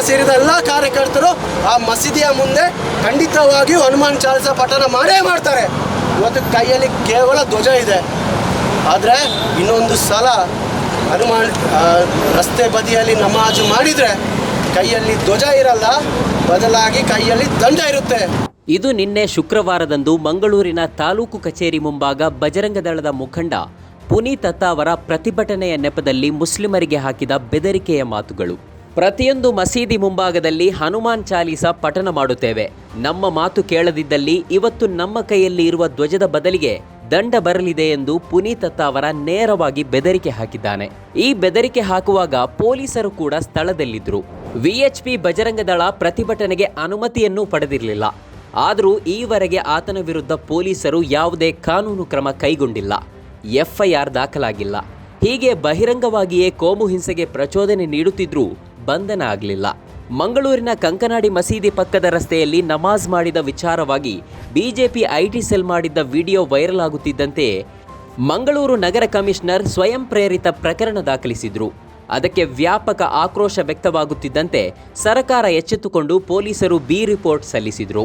ಸೇರಿದ ಎಲ್ಲ ಕಾರ್ಯಕರ್ತರು ಆ ಮಸೀದಿಯ ಮುಂದೆ ಖಂಡಿತವಾಗಿಯೂ ಹನುಮಾನ್ ಚಾಲಿಸ ಪಠಣ ಮಾಡೇ ಮಾಡ್ತಾರೆ. ಇವತ್ತು ಕೈಯಲ್ಲಿ ಕೇವಲ ಧ್ವಜ ಇದೆ, ಆದರೆ ಇನ್ನೊಂದು ಸಲ ಹನುಮಾನ್ ರಸ್ತೆ ಬದಿಯಲ್ಲಿ ನಮಾಜು ಮಾಡಿದರೆ ಕೈಯಲ್ಲಿ ಧ್ವಜ ಇರಲ್ಲ, ಬದಲಾಗಿ ಕೈಯಲ್ಲಿ ದಂಡ ಇರುತ್ತೆ. ಇದು ನಿನ್ನೆ ಶುಕ್ರವಾರದಂದು ಮಂಗಳೂರಿನ ತಾಲೂಕು ಕಚೇರಿ ಮುಂಭಾಗ ಬಜರಂಗ ದಳದ ಮುಖಂಡ ಪುನೀತ್ ದತ್ತ ಅವರ ಪ್ರತಿಭಟನೆಯ ನೆಪದಲ್ಲಿ ಮುಸ್ಲಿಮರಿಗೆ ಹಾಕಿದ ಬೆದರಿಕೆಯ ಮಾತುಗಳು. ಪ್ರತಿಯೊಂದು ಮಸೀದಿ ಮುಂಭಾಗದಲ್ಲಿ ಹನುಮಾನ್ ಚಾಲೀಸ ಪಠಣ ಮಾಡುತ್ತೇವೆ, ನಮ್ಮ ಮಾತು ಕೇಳದಿದ್ದಲ್ಲಿ ಇವತ್ತು ನಮ್ಮ ಕೈಯಲ್ಲಿ ಇರುವ ಧ್ವಜದ ಬದಲಿಗೆ ದಂಡ ಬರಲಿದೆ ಎಂದು ಪುನೀತ್ ದತ್ತ ಅವರ ನೇರವಾಗಿ ಬೆದರಿಕೆ ಹಾಕಿದ್ದಾನೆ. ಈ ಬೆದರಿಕೆ ಹಾಕುವಾಗ ಪೊಲೀಸರು ಕೂಡ ಸ್ಥಳದಲ್ಲಿದ್ದರು. ವಿಎಚ್ಪಿ ಬಜರಂಗ ದಳ ಪ್ರತಿಭಟನೆಗೆ ಅನುಮತಿಯನ್ನೂ ಪಡೆದಿರಲಿಲ್ಲ. ಆದರೂ ಈವರೆಗೆ ಆತನ ವಿರುದ್ಧ ಪೊಲೀಸರು ಯಾವುದೇ ಕಾನೂನು ಕ್ರಮ ಕೈಗೊಂಡಿಲ್ಲ, ಎಫ್ಐಆರ್ ದಾಖಲಾಗಿಲ್ಲ. ಹೀಗೆ ಬಹಿರಂಗವಾಗಿಯೇ ಕೋಮು ಹಿಂಸೆಗೆ ಪ್ರಚೋದನೆ ನೀಡುತ್ತಿದ್ರೂ ಬಂಧನ ಆಗಲಿಲ್ಲ. ಮಂಗಳೂರಿನ ಕಂಕನಾಡಿ ಮಸೀದಿ ಪಕ್ಕದ ರಸ್ತೆಯಲ್ಲಿ ನಮಾಜ್ ಮಾಡಿದ ವಿಚಾರವಾಗಿ ಬಿಜೆಪಿ ಐಟಿ ಸೆಲ್ ಮಾಡಿದ್ದ ವಿಡಿಯೋ ವೈರಲ್ ಆಗುತ್ತಿದ್ದಂತೆ ಮಂಗಳೂರು ನಗರ ಕಮಿಷನರ್ ಸ್ವಯಂ ಪ್ರೇರಿತ ಪ್ರಕರಣ ದಾಖಲಿಸಿದ್ರು. ಅದಕ್ಕೆ ವ್ಯಾಪಕ ಆಕ್ರೋಶ ವ್ಯಕ್ತವಾಗುತ್ತಿದ್ದಂತೆ ಸರ್ಕಾರ ಎಚ್ಚೆತ್ತುಕೊಂಡು ಪೊಲೀಸರು ಬಿ ರಿಪೋರ್ಟ್ ಸಲ್ಲಿಸಿದ್ರು.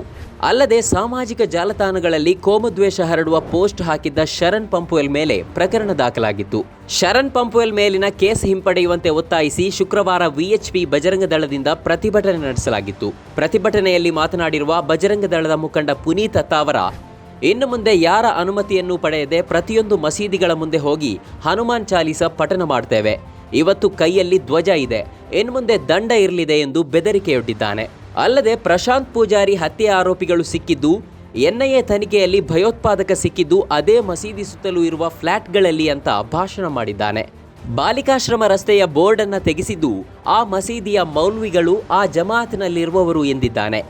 ಅಲ್ಲದೆ ಸಾಮಾಜಿಕ ಜಾಲತಾಣಗಳಲ್ಲಿ ಕೋಮುದ್ವೇಷ ಹರಡುವ ಪೋಸ್ಟ್ ಹಾಕಿದ್ದ ಶರಣ್ ಪಂಪುವೆಲ್ ಮೇಲೆ ಪ್ರಕರಣ ದಾಖಲಾಗಿತ್ತು. ಶರಣ್ ಪಂಪುವೆಲ್ ಮೇಲಿನ ಕೇಸ್ ಹಿಂಪಡೆಯುವಂತೆ ಒತ್ತಾಯಿಸಿ ಶುಕ್ರವಾರ ವಿಎಚ್ಪಿ ಬಜರಂಗ ದಳದಿಂದ ಪ್ರತಿಭಟನೆ ನಡೆಸಲಾಗಿತ್ತು. ಪ್ರತಿಭಟನೆಯಲ್ಲಿ ಮಾತನಾಡಿರುವ ಬಜರಂಗ ದಳದ ಮುಖಂಡ ಪುನೀತ್ ದತ್ತ ಅವರ ಇನ್ನು ಮುಂದೆ ಯಾರ ಅನುಮತಿಯನ್ನು ಪಡೆಯದೆ ಪ್ರತಿಯೊಂದು ಮಸೀದಿಗಳ ಮುಂದೆ ಹೋಗಿ ಹನುಮಾನ್ ಚಾಲೀಸ ಪಠಣ ಮಾಡ್ತೇವೆ. ಇವತ್ತು ಕೈಯಲ್ಲಿ ಧ್ವಜ ಇದೆ, ಇನ್ನು ಮುಂದೆ ದಂಡ ಇರಲಿದೆ ಎಂದು ಬೆದರಿಕೆಯೊಡ್ಡಿದ್ದಾನೆ. ಅಲ್ಲದೆ ಪ್ರಶಾಂತ್ ಪೂಜಾರಿ ಹತ್ಯೆ ಆರೋಪಿಗಳು ಸಿಕ್ಕಿದ್ದು, ಎನ್ಐಎ ತನಿಖೆಯಲ್ಲಿ ಭಯೋತ್ಪಾದಕ ಸಿಕ್ಕಿದ್ದು ಅದೇ ಮಸೀದಿ ಸುತ್ತಲೂ ಇರುವ ಫ್ಲಾಟ್ಗಳಲ್ಲಿ ಅಂತ ಭಾಷಣ ಮಾಡಿದ್ದಾನೆ. ಬಾಲಿಕಾಶ್ರಮ ರಸ್ತೆಯ ಬೋರ್ಡ್ ಅನ್ನು ತೆಗೆಸಿದ್ದು ಆ ಮಸೀದಿಯ ಮೌಲ್ವಿಗಳು ಆ ಜಮಾತಿನಲ್ಲಿರುವವರು ಎಂದಿದ್ದಾನೆ.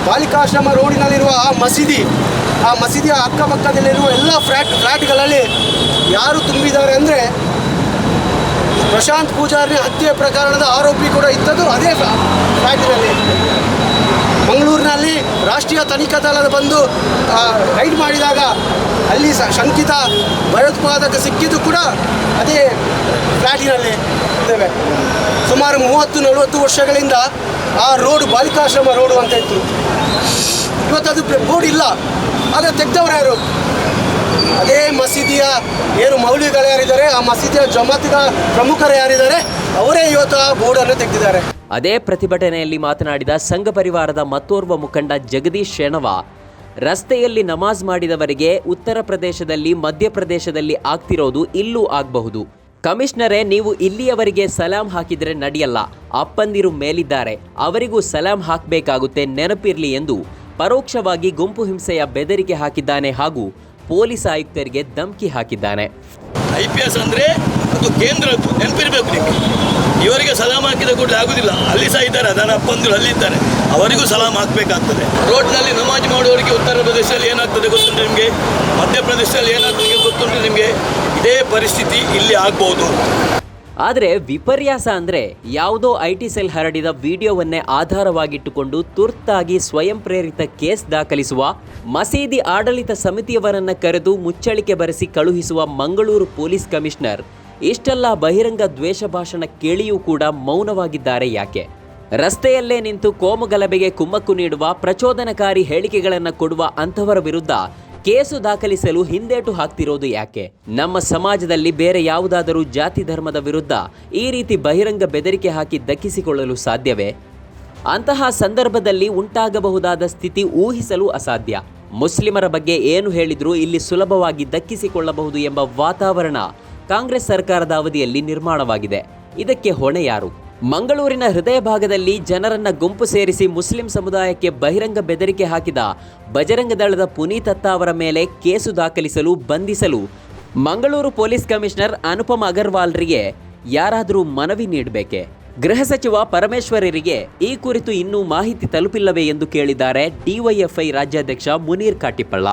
ಬಾಲಿಕಾಶ್ರಮ ರೋಡಿನಲ್ಲಿರುವ ಆ ಮಸೀದಿಯ ಅಕ್ಕಪಕ್ಕದಲ್ಲಿರುವ ಎಲ್ಲ ಫ್ಲಾಟ್ಗಳಲ್ಲಿ ಯಾರು ತುಂಬಿದ್ದಾರೆ ಅಂದರೆ ಪ್ರಶಾಂತ್ ಪೂಜಾರಿ ಹತ್ಯೆ ಪ್ರಕರಣದ ಆರೋಪಿ ಕೂಡ ಇದ್ದದ್ದು ಅದೇ ಫ್ಲಾಟಿನಲ್ಲಿ. ಮಂಗಳೂರಿನಲ್ಲಿ ರಾಷ್ಟ್ರೀಯ ತನಿಖಾ ದಳ ಬಂದು ರೈಡ್ ಮಾಡಿದಾಗ ಅಲ್ಲಿ ಶಂಕಿತ ಭಯೋತ್ಪಾದಕ ಸಿಕ್ಕಿದ್ದು ಕೂಡ ಅದೇ ಫ್ಲಾಟಿನಲ್ಲಿ ಇದ್ದೇವೆ. ಸುಮಾರು 30-40 ವರ್ಷಗಳಿಂದ ಆ ರೋಡ್ ಬಾಲಿಕಾಶ್ರಮ ರೋಡು ಅಂತ ಇತ್ತು. ಇವತ್ತು ಅದು ಬೋರ್ಡ್ ಇಲ್ಲ, ಆದರೆ ತೆಗೆದವರು ಯಾರು? ಅದೇ ಮಸೀದಿಯ ಏನು ಮೌಲ್ವಿಗಳು ಯಾರಿದ್ದಾರೆ, ಆ ಮಸೀದಿಯ ಜಮಾತಿನ ಪ್ರಮುಖರು ಯಾರಿದ್ದಾರೆ, ಅವರೇ ಇವತ್ತು ಆ ಬೋರ್ಡನ್ನು ತೆಗೆದಿದ್ದಾರೆ. ಅದೇ ಪ್ರತಿಭಟನೆಯಲ್ಲಿ ಮಾತನಾಡಿದ ಸಂಘ ಪರಿವಾರದ ಮತ್ತೋರ್ವ ಮುಖಂಡ ಜಗದೀಶ್ ಶೆಣವ, ರಸ್ತೆಯಲ್ಲಿ ನಮಾಜ್ ಮಾಡಿದವರಿಗೆ ಉತ್ತರ ಪ್ರದೇಶದಲ್ಲಿ ಮಧ್ಯಪ್ರದೇಶದಲ್ಲಿ ಆಗ್ತಿರೋದು ಇಲ್ಲೂ ಆಗಬಹುದು. ಕಮಿಷನರೇ, ನೀವು ಇಲ್ಲಿಯವರಿಗೆ ಸಲಾಂ ಹಾಕಿದರೆ ನಡೆಯಲ್ಲ, ಅಪ್ಪಂದಿರು ಮೇಲಿದ್ದಾರೆ, ಅವರಿಗೂ ಸಲಾಂ ಹಾಕಬೇಕಾಗುತ್ತೆ, ನೆನಪಿರಲಿ ಎಂದು ಪರೋಕ್ಷವಾಗಿ ಗುಂಪು ಹಿಂಸೆಯ ಬೆದರಿಕೆ ಹಾಕಿದ್ದಾನೆ ಹಾಗೂ ಪೊಲೀಸ್ ಆಯುಕ್ತರಿಗೆ ಧಮಕಿ ಹಾಕಿದ್ದಾನೆ. IPS ಅಂದರೆ ಅದು ಕೇಂದ್ರದ್ದು, ನೆನಪಿರಬೇಕು ನಿಮಗೆ. ಇವರಿಗೆ ಸಲಾಂ ಹಾಕಿದ ಕೂಡಲೇ ಆಗುದಿಲ್ಲ, ಅಲ್ಲಿ ಸಹ ಇದ್ದಾರೆ, ಅದರ ಅಪ್ಪಂದಿರು ಅಲ್ಲಿದ್ದಾರೆ, ಅವರಿಗೂ ಸಲಾಂ ಹಾಕಬೇಕಾಗ್ತದೆ. ರೋಡ್ನಲ್ಲಿ ನಮಾಜ್ ಮಾಡುವವರಿಗೆ ಉತ್ತರ ಪ್ರದೇಶದಲ್ಲಿ ಏನಾಗ್ತದೆ ಗೊತ್ತುಂಟು ನಿಮಗೆ, ಮಧ್ಯಪ್ರದೇಶದಲ್ಲಿ ಏನಾಗ್ತದೆ ಗೊತ್ತುಂಟು ನಿಮಗೆ. ಇದೇ ಪರಿಸ್ಥಿತಿ ಇಲ್ಲಿ ಆಗ್ಬೋದು. ಆದರೆ ವಿಪರ್ಯಾಸ ಅಂದರೆ ಯಾವುದೋ ಐಟಿ ಸೆಲ್ ಹರಡಿದ ವಿಡಿಯೋವನ್ನೇ ಆಧಾರವಾಗಿಟ್ಟುಕೊಂಡು ತುರ್ತಾಗಿ ಸ್ವಯಂ ಪ್ರೇರಿತ ಕೇಸ್ ದಾಖಲಿಸುವ, ಮಸೀದಿ ಆಡಳಿತ ಸಮಿತಿಯವರನ್ನು ಕರೆದು ಮುಚ್ಚಳಿಕೆ ಬರೆಸಿ ಕಳುಹಿಸುವ ಮಂಗಳೂರು ಪೊಲೀಸ್ ಕಮಿಷನರ್ ಇಷ್ಟೆಲ್ಲ ಬಹಿರಂಗ ದ್ವೇಷ ಭಾಷಣ ಕೇಳಿಯೂ ಕೂಡ ಮೌನವಾಗಿದ್ದಾರೆ ಯಾಕೆ? ರಸ್ತೆಯಲ್ಲೇ ನಿಂತು ಕೋಮುಗಲಭೆಗೆ ಕುಮ್ಮಕ್ಕು ನೀಡುವ, ಪ್ರಚೋದನಕಾರಿ ಹೇಳಿಕೆಗಳನ್ನು ಕೊಡುವ ಅಂಥವರ ವಿರುದ್ಧ ಕೇಸು ದಾಖಲಿಸಲು ಹಿಂದೇಟು ಹಾಕ್ತಿರೋದು ಯಾಕೆ? ನಮ್ಮ ಸಮಾಜದಲ್ಲಿ ಬೇರೆ ಯಾವುದಾದರೂ ಜಾತಿ ಧರ್ಮದ ವಿರುದ್ಧ ಈ ರೀತಿ ಬಹಿರಂಗ ಬೆದರಿಕೆ ಹಾಕಿ ದಕ್ಕಿಸಿಕೊಳ್ಳಲು ಸಾಧ್ಯವೇ? ಅಂತಹ ಸಂದರ್ಭದಲ್ಲಿ ಉಂಟಾಗಬಹುದಾದ ಸ್ಥಿತಿ ಊಹಿಸಲು ಅಸಾಧ್ಯ. ಮುಸ್ಲಿಮರ ಬಗ್ಗೆ ಏನು ಹೇಳಿದ್ರೂ ಇಲ್ಲಿ ಸುಲಭವಾಗಿ ದಕ್ಕಿಸಿಕೊಳ್ಳಬಹುದು ಎಂಬ ವಾತಾವರಣ ಕಾಂಗ್ರೆಸ್ ಸರ್ಕಾರದ ಅವಧಿಯಲ್ಲಿ ನಿರ್ಮಾಣವಾಗಿದೆ. ಇದಕ್ಕೆ ಹೊಣೆ ಯಾರು? ಮಂಗಳೂರಿನ ಹೃದಯ ಭಾಗದಲ್ಲಿ ಜನರನ್ನ ಗುಂಪು ಸೇರಿಸಿ ಮುಸ್ಲಿಂ ಸಮುದಾಯಕ್ಕೆ ಬಹಿರಂಗ ಬೆದರಿಕೆ ಹಾಕಿದ ಬಜರಂಗ ದಳದ ಪುನೀತ್ ದತ್ತ ಅವರ ಮೇಲೆ ಕೇಸು ದಾಖಲಿಸಲು, ಬಂಧಿಸಲು ಮಂಗಳೂರು ಪೊಲೀಸ್ ಕಮಿಷನರ್ ಅನುಪಮ್ ಅಗರ್ವಾಲ್ರಿಗೆ ಯಾರಾದರೂ ಮನವಿ ನೀಡಬೇಕೆ? ಗೃಹ ಸಚಿವ ಪರಮೇಶ್ವರರಿಗೆ ಈ ಕುರಿತು ಇನ್ನೂ ಮಾಹಿತಿ ತಲುಪಿಲ್ಲವೇ ಎಂದು ಕೇಳಿದ್ದಾರೆ ಡಿವೈಎಫ್ಐ ರಾಜ್ಯಾಧ್ಯಕ್ಷ ಮುನೀರ್ ಕಾಟಿಪಳ್ಳ.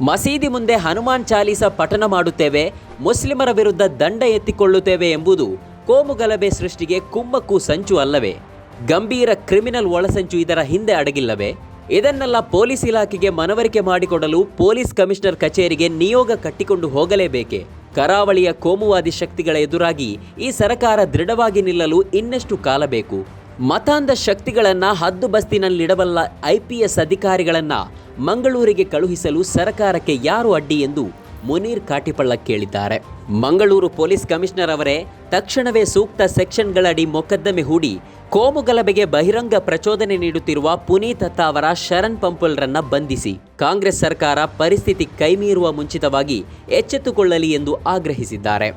ಮಸೀದಿ ಮುಂದೆ ಹನುಮಾನ್ ಚಾಲೀಸ ಪಠಣ ಮಾಡುತ್ತೇವೆ, ಮುಸ್ಲಿಮರ ವಿರುದ್ಧ ದಂಡ ಎತ್ತಿಕೊಳ್ಳುತ್ತೇವೆ ಎಂಬುದು ಕೋಮುಗಲಭೆ ಸೃಷ್ಟಿಗೆ ಕುಮ್ಮಕ್ಕು ಸಂಚು ಅಲ್ಲವೇ? ಗಂಭೀರ ಕ್ರಿಮಿನಲ್ ಒಳಸಂಚು ಇದರ ಹಿಂದೆ ಅಡಗಿಲ್ಲವೇ? ಇದನ್ನೆಲ್ಲ ಪೊಲೀಸ್ ಇಲಾಖೆಗೆ ಮನವರಿಕೆ ಮಾಡಿಕೊಡಲು ಪೊಲೀಸ್ ಕಮಿಷನರ್ ಕಚೇರಿಗೆ ನಿಯೋಗ ಕಟ್ಟಿಕೊಂಡು ಹೋಗಲೇಬೇಕೆ? ಕರಾವಳಿಯ ಕೋಮುವಾದಿ ಶಕ್ತಿಗಳ ಎದುರಾಗಿ ಈ ಸರ್ಕಾರ ದೃಢವಾಗಿ ನಿಲ್ಲಲು ಇನ್ನೆಷ್ಟು ಕಾಲ ಬೇಕು? ಮತಾಂಧ ಶಕ್ತಿಗಳನ್ನು ಹದ್ದುಬಸ್ತಿನಲ್ಲಿಡಬಲ್ಲ IPS ಅಧಿಕಾರಿಗಳನ್ನು ಮಂಗಳೂರಿಗೆ ಕಳುಹಿಸಲು ಸರ್ಕಾರಕ್ಕೆ ಯಾರು ಅಡ್ಡಿ ಎಂದು ಮುನೀರ್ ಕಾಟಿಪಳ್ಳ ಕೇಳಿದ್ದಾರೆ. ಮಂಗಳೂರು ಪೊಲೀಸ್ ಕಮಿಷನರ್ ಅವರೇ ತಕ್ಷಣವೇ ಸೂಕ್ತ ಸೆಕ್ಷನ್ಗಳಡಿ ಮೊಕದ್ದಮೆ ಹೂಡಿ ಕೋಮುಗಲಭೆಗೆ ಬಹಿರಂಗ ಪ್ರಚೋದನೆ ನೀಡುತ್ತಿರುವ ಪುನೀತ್ ದತ್ತ ಅವರ ಶರಣ್ ಪಂಪಲ್ರನ್ನ ಬಂಧಿಸಿ ಕಾಂಗ್ರೆಸ್ ಸರ್ಕಾರ ಪರಿಸ್ಥಿತಿ ಕೈಮೀರುವ ಮುಂಚಿತವಾಗಿ ಎಚ್ಚೆತ್ತುಕೊಳ್ಳಲಿ ಎಂದು ಆಗ್ರಹಿಸಿದ್ದಾರೆ.